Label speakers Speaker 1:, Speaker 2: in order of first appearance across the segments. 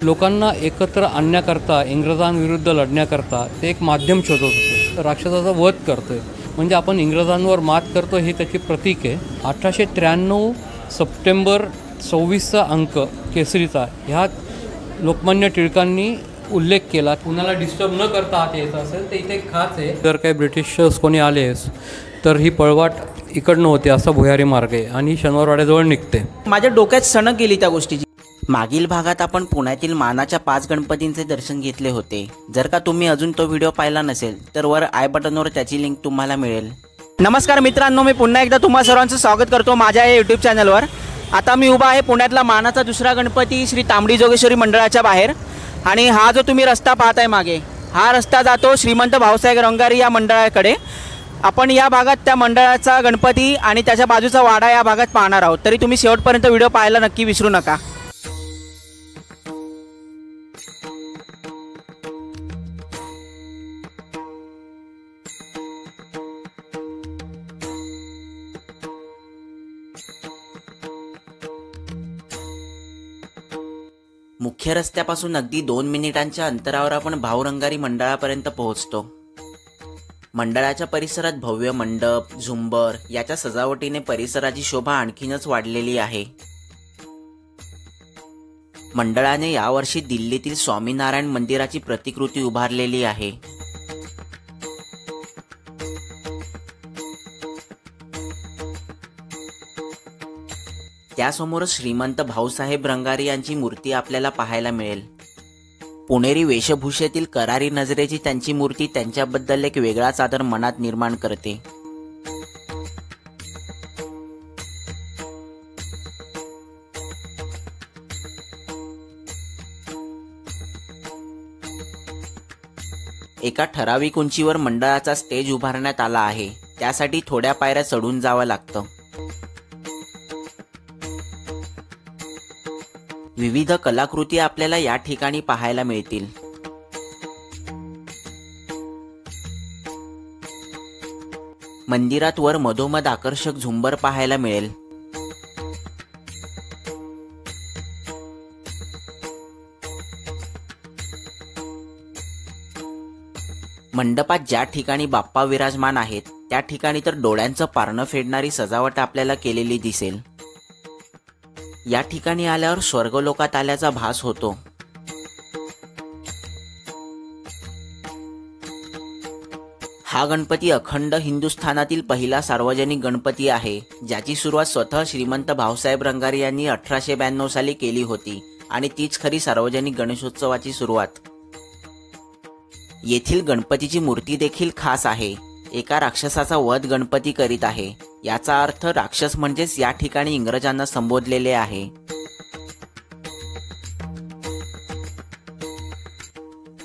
Speaker 1: लोकांना एकत्र आणण्याकरता, इंग्रजांविरुद्ध लढण्याकरता ते एक माध्यम शोधत होते. राक्षसाचा वध करतोय म्हणजे आपण इंग्रजांवर मात करतो हे त्याची प्रतीक आहे. 1893 सप्टेंबर 26चा अंक केसरीचा ह्यात लोकमान्य टिळकांनी उल्लेख केला. कुणाला डिस्टर्ब न करता आत यायचं असेल तर इथे खाच आहे. जर काही ब्रिटिशर्स कोणी आलेस तर ही पळवाट इकडनं होते, असा भुयारी मार्ग आहे आणि शनिवारवाड्याजवळ निघते.
Speaker 2: माझ्या डोक्यात सणक गेली त्या गोष्टीची. मागील भागात आपण पुण्यातील मानाच्या 5 गणपतींचे दर्शन घेतले होते. जर का तुम्ही अजून तो व्हिडिओ पाहिला नसेल तर वर आय बटनवर त्याची लिंक तुम्हाला मिळेल. नमस्कार मित्रांनो, मी पुन्हा एकदा तुम्हा सर्वांचं स्वागत करतो माझ्या या यूट्यूब चॅनलवर. आता मी उभा आहे पुण्यातला मानाचा दुसरा गणपती श्री तांबडी जोगेश्वरी मंडळाच्या बाहेर. आणि हा जो तुम्ही रस्ता पाहताय मागे, हा रस्ता जातो श्रीमंत भाऊसाहेब रंगारी या मंडळाकडे. आपण या भागात त्या मंडळाचा गणपती आणि त्याच्या बाजूचा वाडा या भागात पाहणार आहोत. तरी तुम्ही शेवटपर्यंत व्हिडिओ पाहायला नक्की विसरू नका. मुख्य रस्त्यापासून अगदी 2 मिनिटांच्या अंतरावर आपण भाऊ रंगारी मंडळापर्यंत पोहोचतो. मंडळाच्या परिसरात भव्य मंडप, झुंबर याच्या सजावटीने परिसराची शोभा आणखीनच वाढलेली आहे. मंडळाने यावर्षी दिल्लीतील स्वामीनारायण मंदिराची प्रतिकृती उभारलेली आहे. त्यासमोर श्रीमंत भाऊसाहेब रंगारी यांची मूर्ती आपल्याला पाहायला मिळेल. पुणेरी वेशभूषेतील करारी नजरेची त्यांची मूर्ती त्यांच्याबद्दल एक वेगळाच आदर मनात निर्माण करते. एका ठराविक उंचीवर मंडळाचा स्टेज उभारण्यात आला आहे. त्यासाठी थोड्या पायऱ्या चढून जावं लागतं. विविध कलाकृती आपल्याला या ठिकाणी पाहायला मिळतील. मंदिरात वर मधोमध आकर्षक झुंबर पाहायला मिळेल. मंडपात ज्या ठिकाणी बाप्पा विराजमान आहेत त्या ठिकाणी तर डोळ्यांचं पारणं फेडणारी सजावट आपल्याला केलेली दिसेल. या ठिकाणी आल्यावर स्वर्गलोकात आल्याचा भास होतो. हा गणपती अखंड हिंदुस्थानातील पहिला सार्वजनिक गणपती आहे, ज्याची सुरुवात स्वतः श्रीमंत भाऊसाहेब रंगारी यांनी 1892 साली केली होती आणि तीच खरी सार्वजनिक गणेशोत्सवाची सुरुवात. येथील गणपतीची मूर्ती देखील खास आहे. एका राक्षसाचा वध गणपती करीत आहे. याचा अर्थ राक्षस म्हणजेच या ठिकाणी इंग्रजांना संबोधलेले आहे.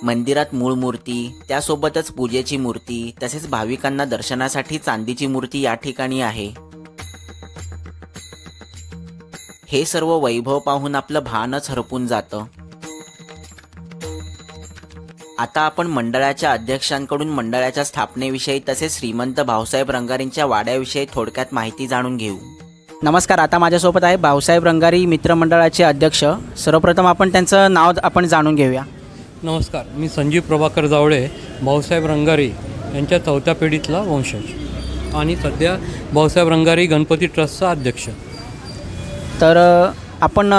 Speaker 2: मंदिरात मूळ मूर्ती, त्यासोबतच पूजेची मूर्ती तसेच भाविकांना दर्शनासाठी चांदीची मूर्ती या ठिकाणी आहे. हे सर्व वैभव पाहून आपलं भानच हरपून जातं. आता आपण मंडळाच्या अध्यक्षांकडून मंडळाच्या स्थापनेविषयी तसेच श्रीमंत भाऊसाहेब रंगारींच्या वाड्याविषयी थोडक्यात माहिती जाणून घेऊ. नमस्कार, आता माझ्यासोबत आहे भाऊसाहेब रंगारी मित्रमंडळाचे अध्यक्ष. सर्वप्रथम आपण त्यांचं नाव आपण जाणून घेऊया.
Speaker 1: नमस्कार, मी संजीव प्रभाकर जावळे, भाऊसाहेब रंगारी यांच्या 4थ्या पिढीतला वंशज आणि सध्या भाऊसाहेब रंगारी गणपती ट्रस्टचा अध्यक्ष.
Speaker 2: तर आपण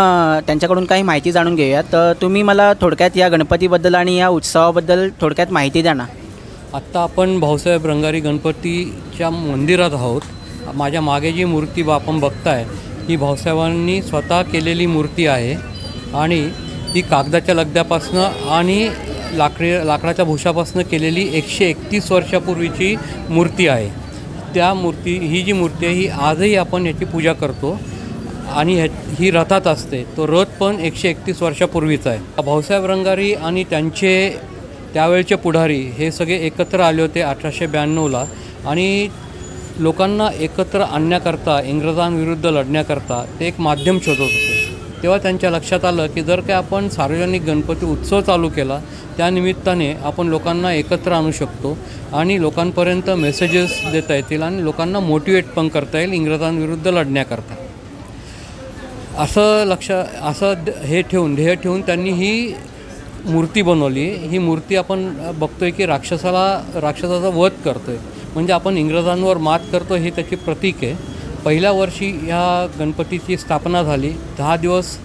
Speaker 2: त्यांच्याकडून काही माहिती जाणून घेऊया. तर तुम्ही मला थोडक्यात या गणपतीबद्दल आणि या उत्सवाबद्दल थोडक्यात माहिती द्या ना.
Speaker 1: आत्ता आपण भाऊसाहेब रंगारी गणपतीच्या मंदिरात आहोत. माझ्या मागे जी मूर्ती आपण बघताय ही भाऊसाहेबांनी स्वतः केलेली मूर्ती आहे आणि ही कागदाच्या लगद्यापासनं आणि लाकडाच्या भुशापासनं केलेली 131 वर्षापूर्वीची मूर्ती आहे. ही जी मूर्ती आहे ही आजही आपण याची पूजा करतो आणि ही रथात असते. तो रथ पण 131 वर्षापूर्वीचा आहे. भाऊसाहेब रंगारी आणि त्यांचे त्यावेळचे पुढारी हे सगळे एकत्र आले होते 1892ला आणि लोकांना एकत्र आणण्याकरता, इंग्रजांविरुद्ध लढण्याकरता ते एक माध्यम शोधत होते. तेव्हा त्यांच्या लक्षात आलं की जर का आपण सार्वजनिक गणपती उत्सव चालू केला त्यानिमित्ताने आपण लोकांना एकत्र आणू शकतो आणि लोकांपर्यंत मेसेजेस देता येतील आणि लोकांना मोटिवेट पण करता येईल इंग्रजांविरुद्ध लढण्याकरता. हे ठेवून ध्येय ठेवून त्यांनी ही मूर्ती बनवली. ही मूर्ती आपण बघतोय की राक्षसाचा वध करतोय, म्हणजे आपण इंग्रजांवर मात करतो हे त्याची प्रतीक आहे. पहिल्या वर्षी ह्या गणपतीची स्थापना झाली, 10 दिवस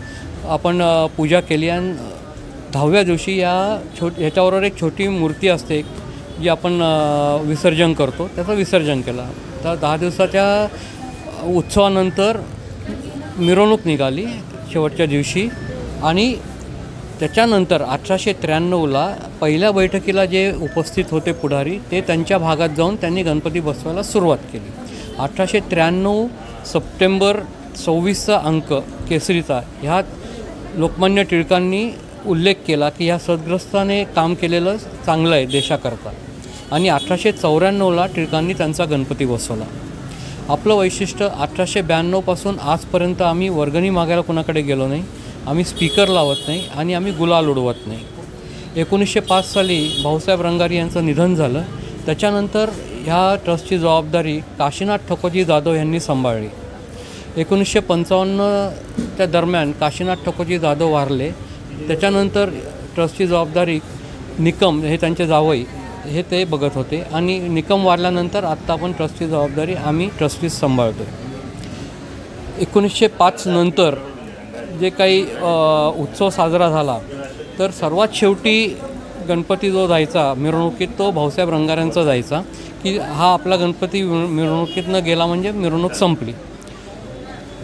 Speaker 1: आपण पूजा केली आणि 10व्या दिवशी ह्याच्याबरोबर एक छोटी मूर्ती असते जी आपण विसर्जन करतो, त्याचं विसर्जन केलं. तर 10 दिवसाच्या उत्सवानंतर मिरवणूक निघाली शेवटच्या दिवशी आणि त्याच्यानंतर 1893ला पहिल्या बैठकीला जे उपस्थित होते पुढारी ते त्यांच्या भागात जाऊन त्यांनी गणपती बसवायला सुरुवात केली. 1893 सप्टेंबर 26चा अंक केसरीचा ह्यात लोकमान्य टिळकांनी उल्लेख केला की ह्या सद्ग्रस्ताने काम केलेलं चांगलं आहे देशाकरता आणि 1894ला टिळकांनी त्यांचा गणपती बसवला. आपलं वैशिष्ट्य 1892पासून आजपर्यंत आम्ही वर्गणी मागायला कोणाकडे गेलो नाही, आम्ही स्पीकर लावत नाही आणि आम्ही गुलाल उडवत नाही. 1905 साली भाऊसाहेब रंगारी यांचं निधन झालं. त्याच्यानंतर ह्या ट्रस्टची जबाबदारी काशीनाथ ठकोजी जाधव यांनी सांभाळली. 1955च्या दरम्यान काशीनाथ ठकोजी जाधव वारले. त्याच्यानंतर ट्रस्टची जबाबदारी निकम हे त्यांचे जावई हे ते बघत होते आणि निकम वारल्यानंतर आत्ता आपण ट्रस्टची जबाबदारी आम्ही ट्रस्टीज सांभाळतो. 1905 नंतर जे काही उत्सव साजरा झाला तर सर्वात शेवटी गणपती जो जायचा मिरवणुकीत तो भाऊसाहेब रंगाऱ्यांचा जायचा की हा आपला गणपती मिरवणुकीतनं गेला म्हणजे मिरवणूक संपली.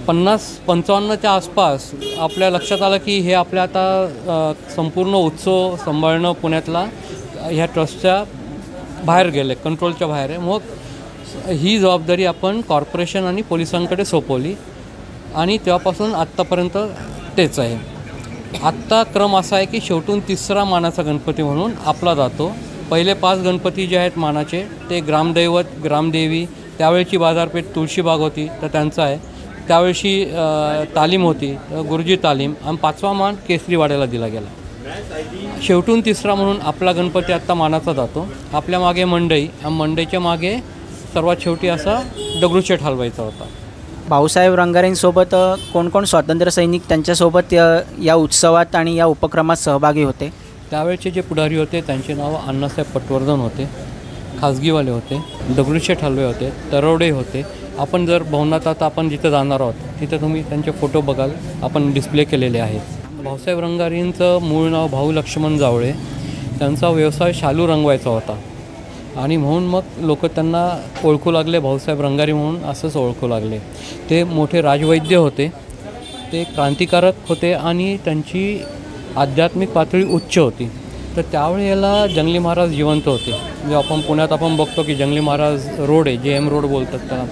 Speaker 1: 50-55च्या आसपास आपल्या लक्षात आलं की हे आपल्या आता संपूर्ण उत्सव सांभाळणं पुण्यातला ह्या ट्रस्टच्या बाहेर गेले, कंट्रोलच्या बाहेर आहे. मग ही जबाबदारी आपण कॉर्पोरेशन आणि पोलिसांकडे सोपवली आणि तेव्हापासून आत्तापर्यंत तेच आहे. आत्ता क्रम असा आहे की शेवटून तिसरा मानाचा गणपती म्हणून आपला जातो. पहिले 5 गणपती जे आहेत मानाचे ते ग्रामदैवत, ग्रामदेवी, त्यावेळची बाजारपेठ तुळशीबाग होती तर त्यांचा आहे. त्यावेळची तालीम होती गुरुजी तालीम आणि 5वा मान केसरीवाड्याला दिला गेला. शेवटून तिसरा म्हणून आपला गणपती आत्ता मानाचा जातो. आपल्या मागे मंडई, मंडईच्या मागे सर्वात शेवटी असा दगडूशेठ हलवायचा होता.
Speaker 2: भाऊसाहेब रंगारेंसोबत कोण कोण स्वातंत्र्य सैनिक त्यांच्यासोबत या उत्सवात आणि या उपक्रमात सहभागी होते?
Speaker 1: त्यावेळचे जे पुढारी होते त्यांचे नाव अण्णासाहेब पटवर्धन होते, खाजगीवाले होते, दगडूशेठ हलवे होते, तरवडे होते. आपण जर भवनात आता आपण जिथं जाणार आहोत तिथं तुम्ही त्यांचे फोटो बघाल, आपण डिस्प्ले केलेले आहेत. भाऊसाहेब रंगारींचं मूळ नाव भाऊ लक्ष्मण जावळे. त्यांचा व्यवसाय शालू रंगवायचा होता आणि म्हणून मग लोक त्यांना ओळखू लागले, भाऊसाहेब रंगारी म्हणून असंच ओळखू लागले. ते मोठे राजवैद्य होते, ते क्रांतिकारक होते आणि त्यांची आध्यात्मिक पातळी उच्च होती. तर त्यावेळेला जंगली महाराज जिवंत होते. जे आपण पुण्यात आपण बघतो की जंगली महाराज रोड आहे, JM रोड बोलतात त्याला.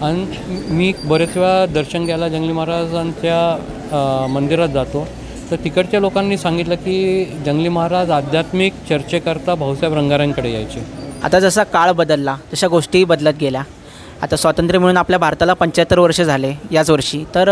Speaker 1: आणि मी बरेच वेळा दर्शन घ्यायला जंगली महाराजांच्या मंदिरात जातो तर तिकडच्या लोकांनी सांगितलं की जंगली महाराज आध्यात्मिक चर्चेकरता भाऊसाहेब रंगाऱ्यांकडे यायचे.
Speaker 2: आता जसा काळ बदलला तशा गोष्टीही बदलत गेल्या. आता स्वातंत्र्य मिळून आपल्या भारताला 75 वर्ष झाले याच वर्षी. तर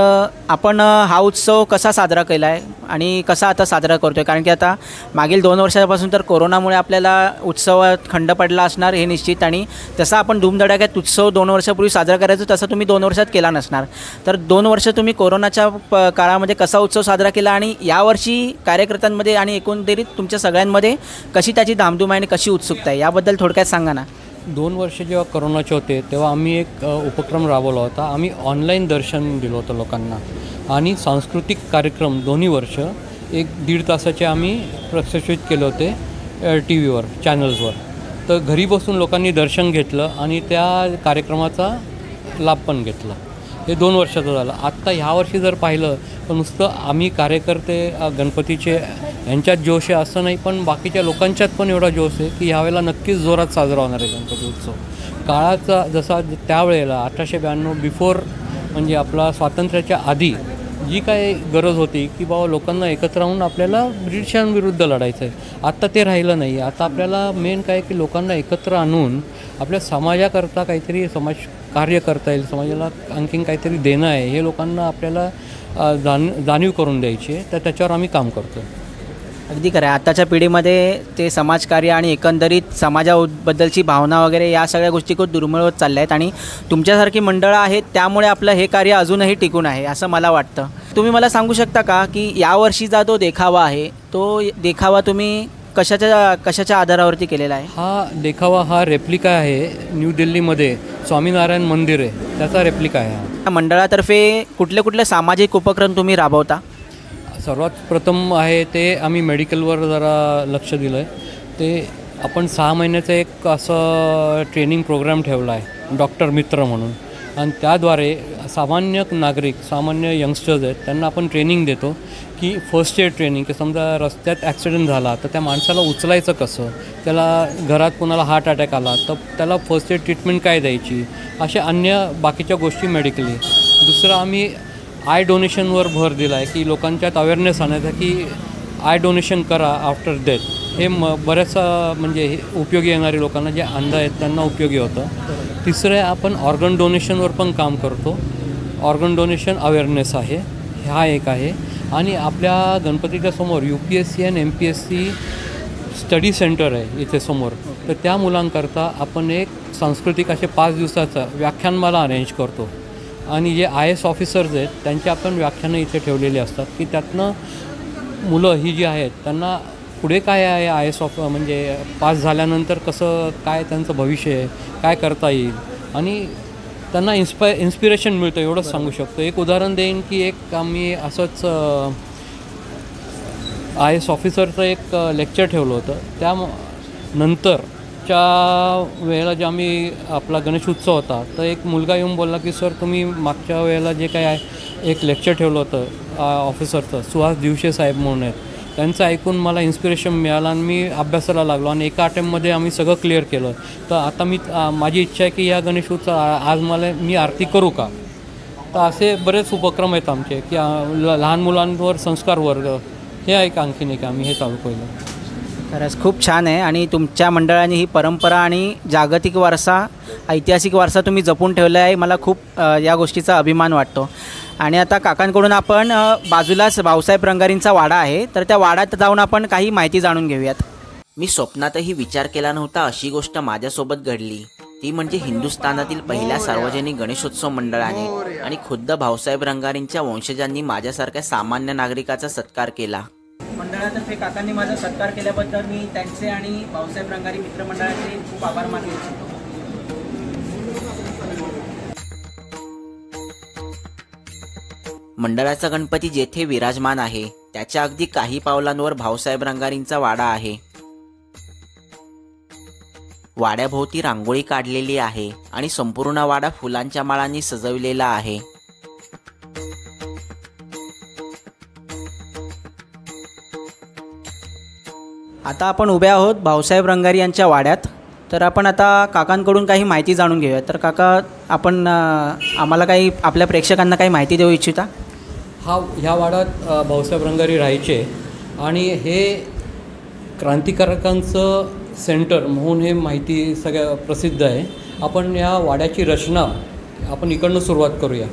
Speaker 2: आपण हा उत्सव कसा साजरा केला आहे आणि कसा आता साजरा करतो आहे? कारण की आता मागील 2 वर्षापासून तर कोरोनामुळे आपल्याला उत्सवात खंड पडला असणार हे निश्चित. आणि जसा आपण धूमधडाक्यात उत्सव 2 वर्षापूर्वी साजरा करायचो तसं तुम्ही 2 वर्षात केला नसणार. तर 2 वर्ष तुम्ही कोरोनाच्या काळामध्ये कसा उत्सव साजरा केला आणि यावर्षी कार्यकर्त्यांमध्ये आणि एकंदरीत तुमच्या सगळ्यांमध्ये कशी त्याची धामधूम आहे आणि कशी उत्सुकता आहे याबद्दल थोडक्यात सांगा ना.
Speaker 1: 2 वर्ष जेव्हा करोनाचे होते तेव्हा आम्ही एक उपक्रम राबवला होता. आम्ही ऑनलाईन दर्शन दिलं होतं लोकांना आणि सांस्कृतिक कार्यक्रम दोन्ही वर्ष 1-1.5 तासाचे आम्ही प्रक्षेपित केले होते TV चॅनल्सवर. तर घरी बसून लोकांनी दर्शन घेतलं आणि त्या कार्यक्रमाचा लाभ पण घेतला. हे 2 वर्षाचं झालं. आत्ता ह्या वर्षी जर पाहिलं तर नुसतं आम्ही कार्यकर्ते गणपतीचे यांच्यात जोश आहे असं नाही, पण बाकीच्या लोकांच्यात पण एवढा जोश आहे की ह्यावेळेला नक्कीच जोरात साजरा होणार आहे गणपती उत्सव. काळाचा जसा त्यावेळेला 1892 बिफोर म्हणजे आपला स्वातंत्र्याच्या आधी जी काय गरज होती की बाबा लोकांना एकत्र राहून आपल्याला ब्रिटिशांविरुद्ध लढायचं आहे, आत्ता ते राहिलं नाही. आता आपल्याला मेन काय की लोकांना एकत्र आणून आपल्या समाजाकरता काहीतरी समाज कार्य करता येईल, समाजाला आणखीन काहीतरी देणं आहे हे लोकांना आपल्याला जाणीव करून द्यायची आहे. तर त्याच्यावर आम्ही काम करतो.
Speaker 2: अगदी खरं आहे. आताच्या पिढीमध्ये ते समाजकार्य आणि एकंदरीत समाजाबद्दलची भावना वगैरे या सगळ्या गोष्टी खूप दुर्मिळ होत चालल्या आहेत आणि तुमच्यासारखी मंडळं आहेत त्यामुळे आपलं हे कार्य अजूनही टिकून आहे असं मला वाटतं. तुम्ही मला सांगू शकता का की यावर्षीचा जो देखावा आहे तो देखावा तुम्ही कशाच्या आधारावरती केलेला आहे?
Speaker 1: हा देखावा हा रेप्लिका आहे, न्यू दिल्लीमध्ये स्वामीनारायण मंदिर आहे त्याचा रेप्लिका आहे.
Speaker 2: या मंडळातर्फे कुठले सामाजिक उपक्रम तुम्ही राबवता?
Speaker 1: सर्वात प्रथम आहे ते आम्ही मेडिकलवर जरा लक्ष दिलं आहे. ते आपण 6 महिन्याचं एक असं ट्रेनिंग प्रोग्राम ठेवला आहे डॉक्टर मित्र म्हणून, आणि त्याद्वारे सामान्य नागरिक, सामान्य यंगस्टर्स आहेत त्यांना आपण ट्रेनिंग देतो की फर्स्ट एड ट्रेनिंग, की समजा रस्त्यात ॲक्सिडेंट झाला तर त्या माणसाला उचलायचं कसं, त्याला घरात कोणाला हार्ट अटॅक आला तर त्याला फर्स्ट एड ट्रीटमेंट काय द्यायची, अशा अन्य बाकीच्या गोष्टी मेडिकली. दुसरं आम्ही आय डोनेशनवर भर दिला आहे की लोकांच्यात अवेअरनेस आणायचा की आय डोनेशन करा आफ्टर डेथ. हे बऱ्याच म्हणजे उपयोगी येणारी लोकांना जे अंध आहेत त्यांना उपयोगी होतं. तिसरं आपण ऑर्गन डोनेशनवर पण काम करतो. ऑर्गन डोनेशन अवेअरनेस आहे, हा एक आहे. आणि आपल्या गणपतीच्या समोर UPSC आणि MPSC स्टडी सेंटर आहे इथे समोर, तर त्या मुलांकरता आपण एक सांस्कृतिक असे 5 दिवसाचा व्याख्यानमाला अरेंज करतो. आणि जे IAS ऑफिसर्स आहेत त्यांचे आपण व्याख्यानं इथे ठेवलेली असतात की त्यातनं मुलं ही जी आहेत त्यांना पुढे काय आहे IAS म्हणजे पास झाल्यानंतर कसं काय त्यांचं भविष्य आहे, काय करता येईल, आणि त्यांना इन्स्पिरेशन मिळतं एवढंच सांगू शकतो. एक उदाहरण देईन की एक आम्ही असंच IAS ऑफिसरचं एक लेक्चर ठेवलं होतं. त्यानंतरच्या वेळेला जे आम्ही आपला गणेश उत्सव होता तर एक मुलगा येऊन बोलला की सर तुम्ही मागच्या वेळेला जे काय आहे एक लेक्चर ठेवलं होतं ऑफिसरचं, सुहास दिवशे साहेब म्हणून आहेत, त्यांचं ऐकून मला इन्स्पिरेशन मिळालं आणि मी अभ्यासाला लागलो आणि एका अटेम्पमध्ये आम्ही सगळं क्लिअर केलं. तर आता माझी इच्छा आहे की या गणेश उत्सव आज मी आरती करू का. तर असे बरेच उपक्रम आहेत आमचे की लहान मुलांवर संस्कार वर्ग, हे एक आणखीन एक आम्ही हे चालू केलं.
Speaker 2: खरंच खूप छान आहे. आणि तुमच्या मंडळाने ही परंपरा आणि जागतिक वारसा, ऐतिहासिक वारसा तुम्ही जपून ठेवला आहे. मला खूप या गोष्टीचा अभिमान वाटतो. आणि आता काकांकडून आपण बाजूलाच भाऊसाहेब रंगारींचा वाडा आहे, तर त्या वाड्यात जाऊन आपण काही माहिती जाणून घेऊयात. मी स्वप्नातही विचार केला नव्हता अशी गोष्ट माझ्यासोबत घडली. ती म्हणजे हिंदुस्थानातील पहिल्या सार्वजनिक गणेशोत्सव मंडळाने आणि खुद्द भाऊसाहेब रंगारींच्या वंशजांनी माझ्यासारख्या सामान्य नागरिकाचा सत्कार केला. मंडळातर्फे काकांनी माझा सत्कार केल्याबद्दल मी त्यांचे आणि भाऊसाहेब रंगारी मित्रमंडळाचे खूप आभार मानले इच्छितो. मंडळाचा गणपती जेथे विराजमान आहे त्याच्या अगदी काही पावलांवर भाऊसाहेब रंगारींचा वाडा आहे. वाड्याभोवती रांगोळी काढलेली आहे आणि संपूर्ण वाडा फुलांच्या माळांनी सजवलेला आहे. आता आपण उभे आहोत भाऊसाहेब रंगारी यांच्या वाड्यात. तर आपण आता काकांकडून काही माहिती जाणून घेऊया. तर काका, आपण आम्हाला काही आपल्या प्रेक्षकांना काही माहिती देऊ इच्छिता?
Speaker 1: ह्या वाड्यात भाऊसाहेब रंगारी राहायचे आणि हे क्रांतिकारकांचं सेंटर म्हणून हे माहिती सगळ्या प्रसिद्ध आहे. आपण या वाड्याची रचना आपण इकडनं सुरुवात करूया.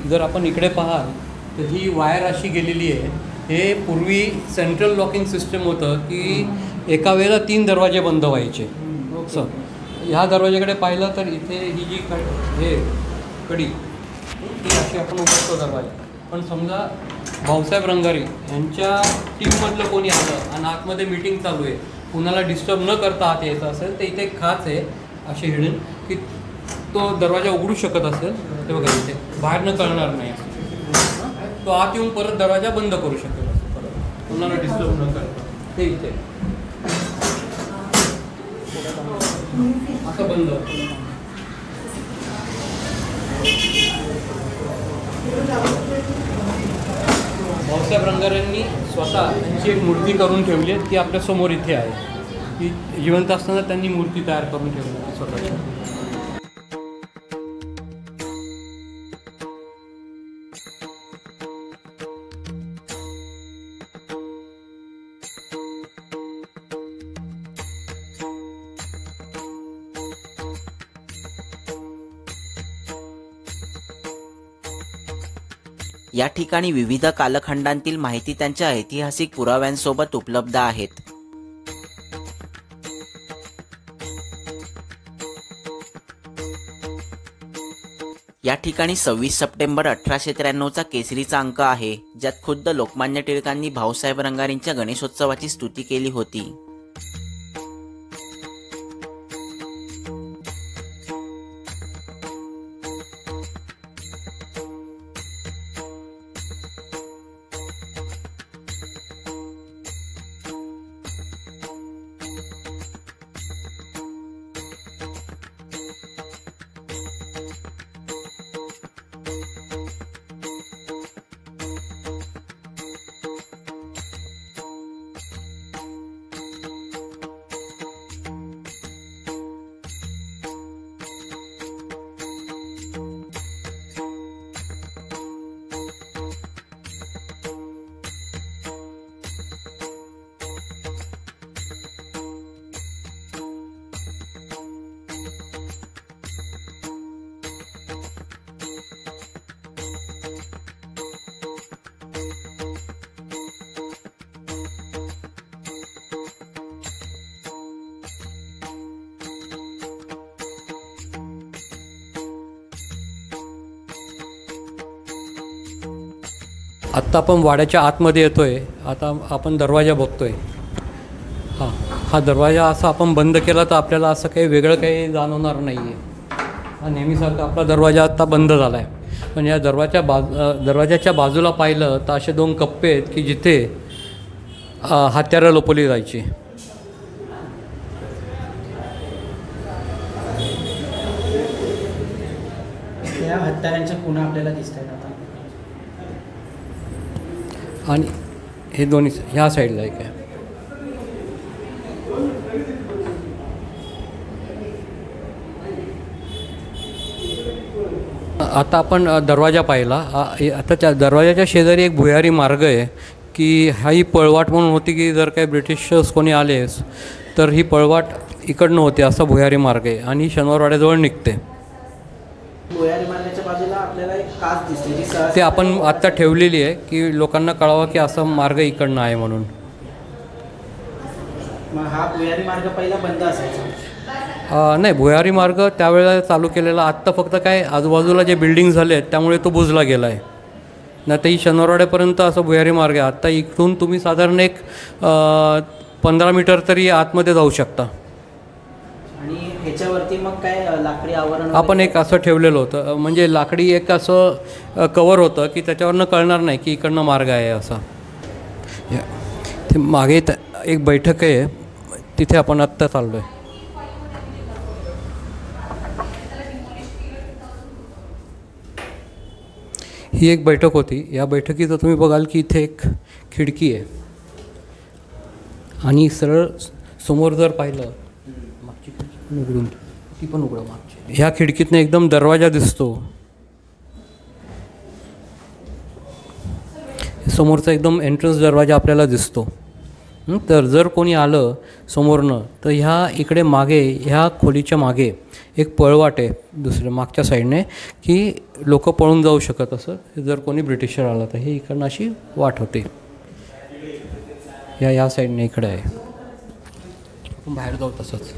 Speaker 1: जर आपण इकडे पाहाल तर ही वायर अशी गेलेली आहे. हे पूर्वी सेंट्रल लॉकिंग सिस्टम होतं की एका वेळेला 3 दरवाजे बंद व्हायचे. असं ह्या दरवाजाकडे पाहिलं तर इथे ही जी हे कडी ही अशी आपण उघडतो दरवाजा. पण समजा भाऊसाहेब रंगारी यांच्या टीममधलं कोणी आलं आणि आतमध्ये मीटिंग चालू आहे, कुणाला डिस्टर्ब न करता आत यायचं असेल तर इथे एक खाच आहे अशी हिडन की तो दरवाजा उघडू शकत असेल ते बघा इथे बाहेर न कळणार नाही. तो आत येऊन परत दरवाजा बंद करू शकेल परत कुणाला डिस्टर्ब न करता. ते इथे असं बंद. भाऊसाहेब रंगारींनी स्वतः त्यांची एक मूर्ती करून ठेवली आहे, ती आपल्यासमोर इथे आहे. ती जिवंत असताना त्यांनी मूर्ती तयार करून ठेवली आहे स्वतःची.
Speaker 2: या ठिकाणी विविध कालखंडांतील माहिती त्यांच्या ऐतिहासिक पुराव्यांसोबत उपलब्ध आहेत. या ठिकाणी 26 सप्टेंबर 1893चा केसरीचा अंक आहे, ज्यात खुद्द लोकमान्य टिळकांनी भाऊसाहेब रंगारींच्या गणेशोत्सवाची स्तुती केली होती.
Speaker 1: आत्ता आपण वाड्याच्या आतमध्ये येतोय. आता आपण दरवाजा बघतोय. हा दरवाजा असा आपण बंद केला तर आपल्याला असं काही वेगळं काही जाणवणार नाही आहे. हा नेहमीसारखा आपला दरवाजा आत्ता बंद झाला आहे. पण या दरवाजाच्या बाजूला पाहिलं तर असे 2 कप्पे आहेत की जिथे हत्यारं लपवली जायची.
Speaker 3: या हत्यारांच्या खुणा आपल्याला दिसत आहेत आता.
Speaker 1: आणि हे दोन्ही ह्या साईडला एक आहे. आता आपण दरवाजा पाहिला. आता त्या दरवाजाच्या शेजारी एक भुयारी मार्ग आहे की ही पळवाट म्हणून होती की जर काही ब्रिटिशर्स कोणी आलेस तर ही पळवाट इकडनं होते. असा भुयारी मार्ग आहे आणि शनिवारवाड्याजवळ निघते.
Speaker 3: भुयारी मार्गाच्या बाजूला आपल्याला एक काच दिसते जी
Speaker 1: ते आपण आत्ता ठेवलेली आहे की लोकांना कळावं की असा मार्ग इकडनं आहे म्हणून.
Speaker 3: मग हा भुयारी मार्ग पहिला बंद असायचा?
Speaker 1: नाही, भुयारी मार्ग त्यावेळेला चालू केलेला. आत्ता फक्त काय आजूबाजूला जे बिल्डिंग झाले आहेत त्यामुळे तो बुजला गेला आहे. नाही तर ही शनिवारवाड्यापर्यंत असं भुयारी मार्ग आहे. आत्ता इकडून तुम्ही साधारण एक 15 मीटर तरी आतमध्ये जाऊ शकता.
Speaker 3: आणि ह्याच्यावरती मग काय लाकडी आवरण
Speaker 1: आपण एक असं ठेवलेलं होतं, म्हणजे लाकडी एक असं कवर होतं की त्याच्यावरनं कळणार नाही की इकडनं मार्ग आहे असा. ते मागे एक बैठक आहे, तिथे आपण आत्ता चाललो आहे. ही एक बैठक होती. या बैठकीचं तुम्ही बघाल की इथे एक खिडकी आहे आणि सरळ समोर जर पाहिलं मागची खिडकी उघडून ती पण उघडं मागची. ह्या खिडकीतनं एकदम दरवाजा दिसतो. समोरचा एकदम एंट्रन्स दरवाजा आपल्याला दिसतो. तर जर कोणी आलं समोरनं तर ह्या इकडे मागे ह्या खोलीच्या मागे एक पळवाट आहे दुसऱ्या मागच्या साईडने की लोक पळून जाऊ शकत असं जर कोणी ब्रिटिशर आला तर. हे इकडनं अशी वाट होते. ह्या साईडने इकडे आहे. आपण बाहेर जाऊ तसंच.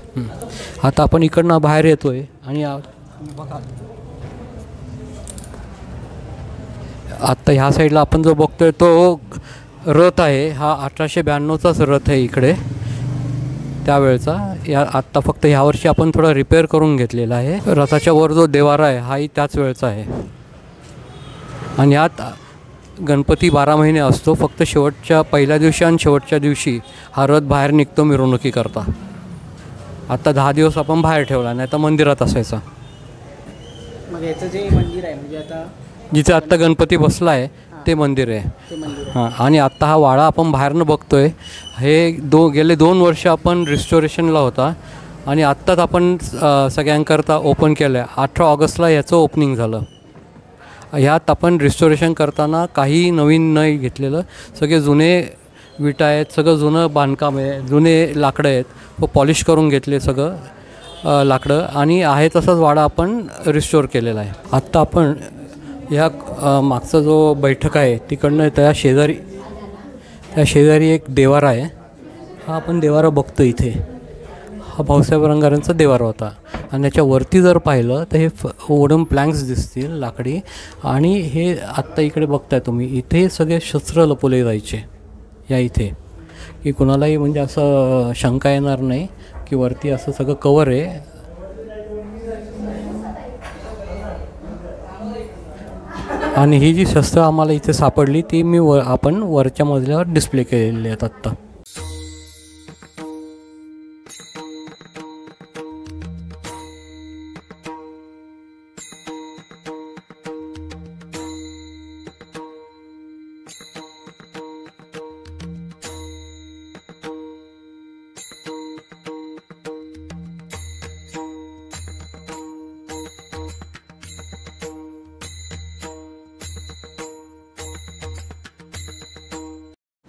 Speaker 1: आता आपण इकडनं बाहेर येतोय आणि बघा आत्ता ह्या साईडला आपण जो बघतोय तो रथ आहे. हा 1892चाच रथ आहे इकडे त्यावेळचा. आत्ता फक्त ह्या वर्षी आपण थोडा रिपेअर करून घेतलेला आहे. रथाच्या वर जो देवारा आहे हाही त्याच वेळचा आहे. आणि यात गणपती 12 महिने असतो. फक्त शेवटच्या पहिल्या दिवशी आणि शेवटच्या दिवशी हा रथ बाहेर निघतो मिरवणुकीकरता. आता 10 दिवस आपण बाहेर ठेवला, नाही तर मंदिरात असायचा.
Speaker 3: मग याचं जे मंदिर आहे म्हणजे आता
Speaker 1: जिथे आत्ता गणपती बसला आहे ते मंदिर आहे. हां, आणि आत्ता हा वाडा आपण बाहेरनं बघतोय. हे गेले 2 वर्ष आपण रिस्टोरेशनला होता आणि आत्ताच आपण सगळ्यांकरता ओपन केलं आहे. 18 ऑगस्टला याचं ओपनिंग झालं. ह्यात आपण रिस्टोरेशन करताना काही नवीन नाही घेतलेलं. सगळे जुने विटा आहेत, सगळं जुनं बांधकाम आहे, जुने लाकडं आहेत. व पॉलिश करून घेतले सगळं लाकडं आणि आहे तसाच वाडा आपण रिस्टोर केलेला आहे. आत्ता आपण ह्या मागचा जो बैठक आहे तिकडनं त्या शेजारी एक देवारा आहे. हा आपण देवारा बघतो इथे. हा भाऊसाहेब रंगारांचा देवारा होता. आणि त्याच्यावरती जर पाहिलं तर हे वुडन प्लँक्स दिसतील लाकडी, आणि हे आत्ता इकडे बघताय तुम्ही, इथे सगळे शस्त्र लपवले जायचे या इथे, की कुणालाही म्हणजे असं शंका येणार नाही की वरती असं सगळं कवर आहे. आणि ही जी शस्त्र आम्हाला इथे सापडली ती आपण वरच्या मजल्यावर डिस्प्ले केलेली आहेत आत्ता.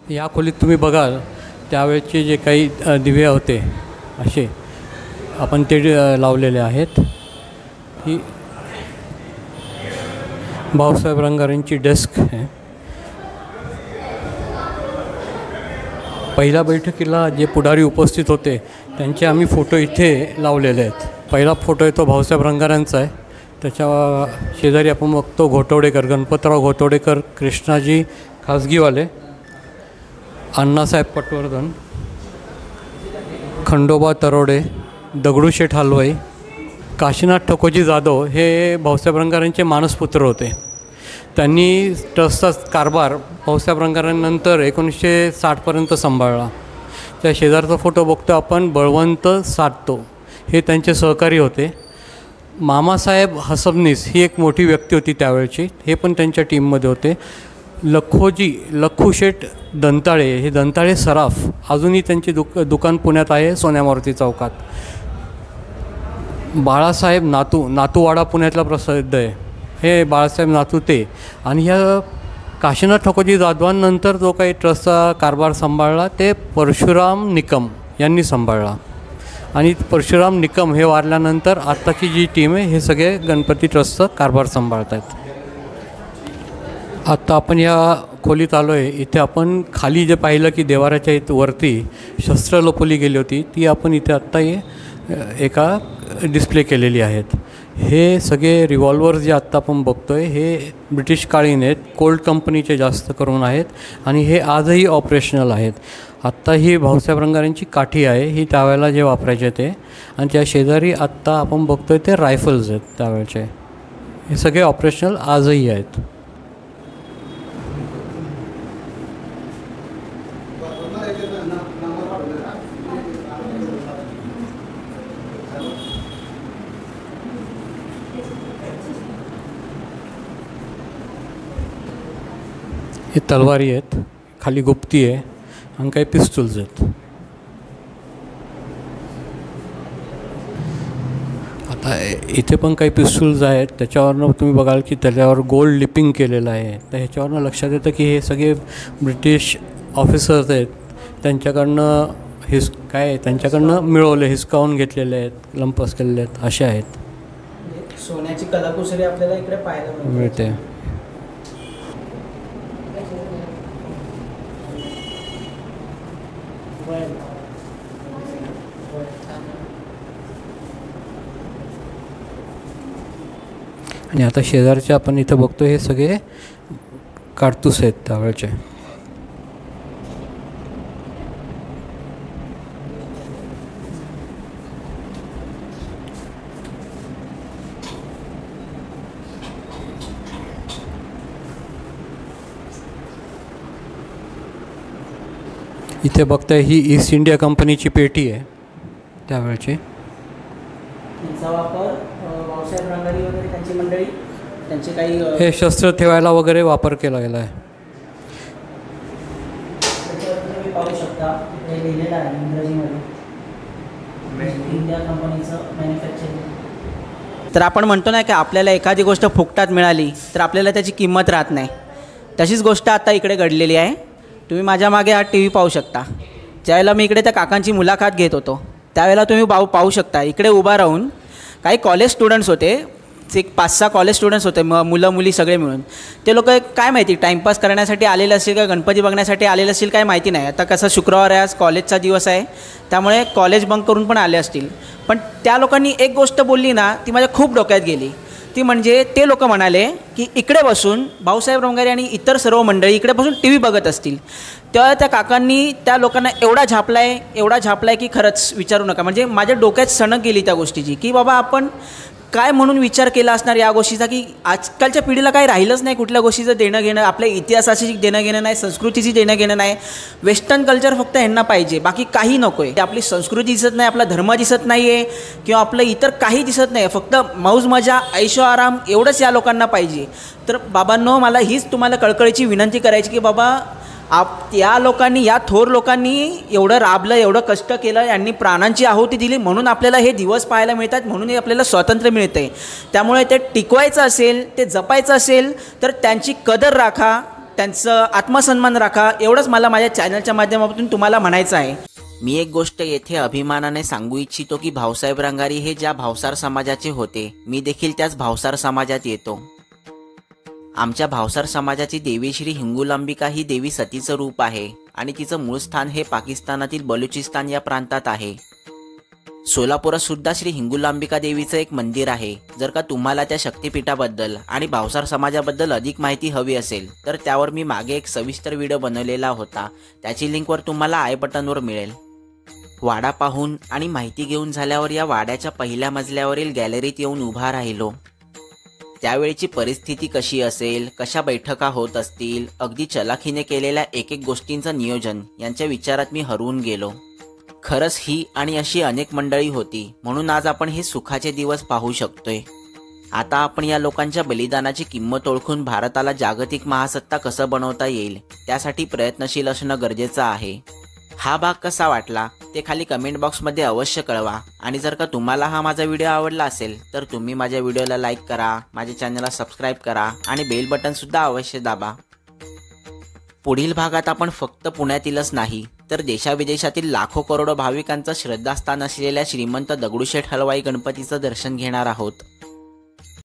Speaker 1: या खोलीत तुम्ही बघाल त्यावेळेचे जे काही दिवे होते असे आपण ते लावलेले आहेत. ही भाऊसाहेब रंगारेंची डेस्क आहे. पहिल्या बैठकीला जे पुढारी उपस्थित होते त्यांचे आम्ही फोटो इथे लावलेले आहेत. पहिला फोटो आहे तो भाऊसाहेब रंगारेंचा आहे. त्याच्या शेजारी आपण बघतो घोटवडेकर, गणपतराव घोटवडेकर, कृष्णाजी खाजगीवाले, अण्णासाहेब पटवर्धन, खंडोबा तरोडे, दगडूशेठ हलवाई, काशीनाथ ठकोजी जाधव हे भाऊसाहेब रंगारेंचे मानसपुत्र होते. त्यांनी ट्रस्टचा कारभार भाऊसाहेब रंगारेंनंतर 1960पर्यंत सांभाळला. त्या शेजारचा फोटो बघतो आपण, बळवंत साटतो हे त्यांचे सहकारी होते. मामासाहेब हसबनीस ही एक मोठी व्यक्ती होती त्यावेळची, हे पण त्यांच्या टीममध्ये होते. लखुशेठ दंताळे, हे दंताळे सराफ, अजूनही त्यांचे दुकान पुण्यात आहे सोन्यामारुती चौकात. बाळासाहेब नातूवाडा पुण्यातला प्रसिद्ध आहे, हे बाळासाहेब नातू ते. आणि ह्या काशीनाथ ठकोजी जाधवांनंतर जो काही ट्रस्टचा कारभार सांभाळला ते परशुराम निकम यांनी सांभाळला. आणि परशुराम निकम हे वारल्यानंतर आत्ताची जी टीम आहे हे सगळे गणपती ट्रस्टचा कारभार सांभाळत आहेत. आत्ता आपण या खोलीत आलो आहे. इथे आपण खाली जे पाहिलं की देवाऱ्याच्या वरती शस्त्र लपवली गेली होती ती आपण इथे आत्ता एका डिस्प्ले केलेली आहेत. हे सगळे रिव्हॉल्वर्स जे आत्ता आपण बघतो आहे हे ब्रिटिश काळीन आहेत, कोल्ट कंपनीचे जास्त करून आहेत, आणि हे आजही ऑपरेशनल आहेत. आत्ता ही भाऊसाहेब रंगारेंची काठी आहे, ही त्यावेळेला जे वापरायचे ते. आणि त्या शेजारी आत्ता आपण बघतो आहे ते रायफल्स आहेत त्यावेळेचे. हे सगळे ऑपरेशनल आजही आहेत. हे तलवारी आहेत, खाली गुप्ती आहे, आणि काही पिस्तूल्स आहेत. आता इथे पण काही पिस्तूल्स आहेत. त्याच्यावरनं तुम्ही बघाल की त्याच्यावर गोल्ड लिपिंग केलेलं आहे. तर ह्याच्यावरनं लक्षात येतं की हे सगळे ब्रिटिश ऑफिसर्स आहेत, त्यांच्याकडनं त्यांच्याकडनं मिळवले, हिसकावून घेतलेले आहेत, लंपस केलेले आहेत, असे आहेत.
Speaker 3: सोन्याची कलाकुसरी आपल्याला इकडे पाहायला
Speaker 1: मिळते. आणि आता शेजारचे आपण इथं बघतो हे सगळे काडतूस आहेत त्यावेळचे. इथे बघताय ही ईस्ट इंडिया कंपनीची पेटी आहे त्यावेळची.
Speaker 3: तिचा वापर भाऊसाहेब रंगारी वगैरे त्यांची मंडळी त्यांचे काही
Speaker 1: हे शस्त्र ठेवायला वगैरे वापर केला गेला आहे.
Speaker 3: त्याच्यावर तुम्ही पाहू शकता हे लिहिलेलं आहे इंग्रजीमध्ये, ईस्ट इंडिया कंपनीचं मॅन्युफॅक्चरिंग.
Speaker 2: तर आपण म्हणतो ना की आपल्याला एखादी गोष्ट फुकटात मिळाली तर आपल्याला त्याची किंमत राहत नाही. तशीच गोष्ट आता इकडे घडलेली आहे. तुम्ही माझ्या मागे हा TV पाहू शकता. ज्यावेळेला मी इकडे त्या काकांची मुलाखत घेत होतो त्यावेळेला तुम्ही पाहू शकता इकडे उभा राहून काही कॉलेज स्टुडंट्स होते,
Speaker 3: एक 5-6 कॉलेज स्टुडंट्स होते, मुलं मुली सगळे मिळून. ते लोक काय माहिती टाईमपास करण्यासाठी आलेले असतील का गणपती बघण्यासाठी आलेले असतील काय माहिती नाही. आता कसं शुक्रवार आहे, आज कॉलेजचा दिवस आहे, त्यामुळे कॉलेज बंक करून पण आले असतील. पण त्या लोकांनी एक गोष्ट बोलली ना, ती माझ्या खूप डोक्यात गेली. ती म्हणजे ते लोक म्हणाले की इकडे बसून भाऊसाहेब रंगारी आणि इतर सर्व मंडळी इकडे बसून टी व्ही बघत असतील. तेव्हा त्या काकांनी त्या लोकांना एवढा झापलाय की खरंच विचारू नका. म्हणजे माझ्या डोक्यात सणक गेली त्या गोष्टीची की बाबा आपण काय म्हणून विचार केला असणार या गोष्टीचा, की आजकालच्या पिढीला काही राहिलंच नाही कुठल्या गोष्टीचं देणं घेणं, आपल्या इतिहासाची देणं घेणं नाही, संस्कृतीची देणं घेणं नाही. वेस्टर्न कल्चर फक्त ह्यांना पाहिजे, बाकी काही नको आहे. आपली संस्कृती दिसत नाही, आपला धर्म दिसत नाही आहे किंवा आपलं इतर काही दिसत नाही, फक्त मौज मजा ऐशो आराम एवढंच या लोकांना पाहिजे. तर बाबांनो, मला हीच तुम्हाला कळकळीची विनंती करायची की बाबा या लोकांनी, या थोर लोकांनी एवढं राबलं, एवढं कष्ट केलं, यांनी प्राणांची आहुती दिली, म्हणून आपल्याला हे दिवस पाहायला मिळतात, म्हणून आपल्याला स्वातंत्र्य मिळतं आहे. त्यामुळे ते टिकवायचं असेल, ते जपायचं असेल तर त्यांची कदर राखा, त्यांचं आत्मसन्मान राखा. एवढंच मला माझ्या चॅनलच्या माध्यमातून तुम्हाला म्हणायचं आहे.
Speaker 2: मी एक गोष्ट येथे अभिमानाने सांगू इच्छितो की भाऊसाहेब रंगारी हे ज्या भावसार समाजाचे होते, मी देखील त्याच भावसार समाजात येतो. आमच्या भावसार समाजाची देवी श्री हिंगुलांबिका ही देवी सतीचं रूप आहे आणि तिचं मूळ स्थान हे पाकिस्तानातील बलुचिस्तान या प्रांतात आहे. सोलापुरात सुद्धा श्री हिंगुलांबिका देवीचं एक मंदिर आहे. जर का तुम्हाला त्या शक्तिपीठाबद्दल आणि भावसार समाजाबद्दल अधिक माहिती हवी असेल तर त्यावर मी मागे एक सविस्तर व्हिडिओ बनवलेला होता, त्याची लिंकवर तुम्हाला आय बटनवर मिळेल. वाडा पाहून आणि माहिती घेऊन झाल्यावर या वाड्याच्या पहिल्या मजल्यावरील गॅलरीत येऊन उभा राहिलो. त्यावेळीची परिस्थिती कशी असेल, कशा बैठका होत असतील, अगदी चलाखीने केलेल्या एक गोष्टींचं नियोजन यांच्या विचारात मी हरवून गेलो. खरंच ही आणि अशी अनेक मंडळी होती, म्हणून आज आपण हे सुखाचे दिवस पाहू शकतोय. आता आपण या लोकांच्या बलिदानाची किंमत ओळखून भारताला जागतिक महासत्ता कसं बनवता येईल त्यासाठी प्रयत्नशील असणं गरजेचं आहे. हा भाग कसा वाटला ते खाली कमेंट बॉक्समध्ये अवश्य कळवा. आणि जर का तुम्हाला हा माझा व्हिडिओ आवडला असेल तर तुम्ही माझ्या व्हिडिओला लाईक करा, माझ्या चॅनलला सबस्क्राईब करा आणि बेल बटनसुद्धा अवश्य दाबा. पुढील भागात आपण फक्त पुण्यातीलच नाही तर देशाविदेशातील लाखो करोडो भाविकांचं श्रद्धास्थान असलेल्या श्रीमंत दगडूशेठ हलवाई गणपतीचं दर्शन घेणार आहोत.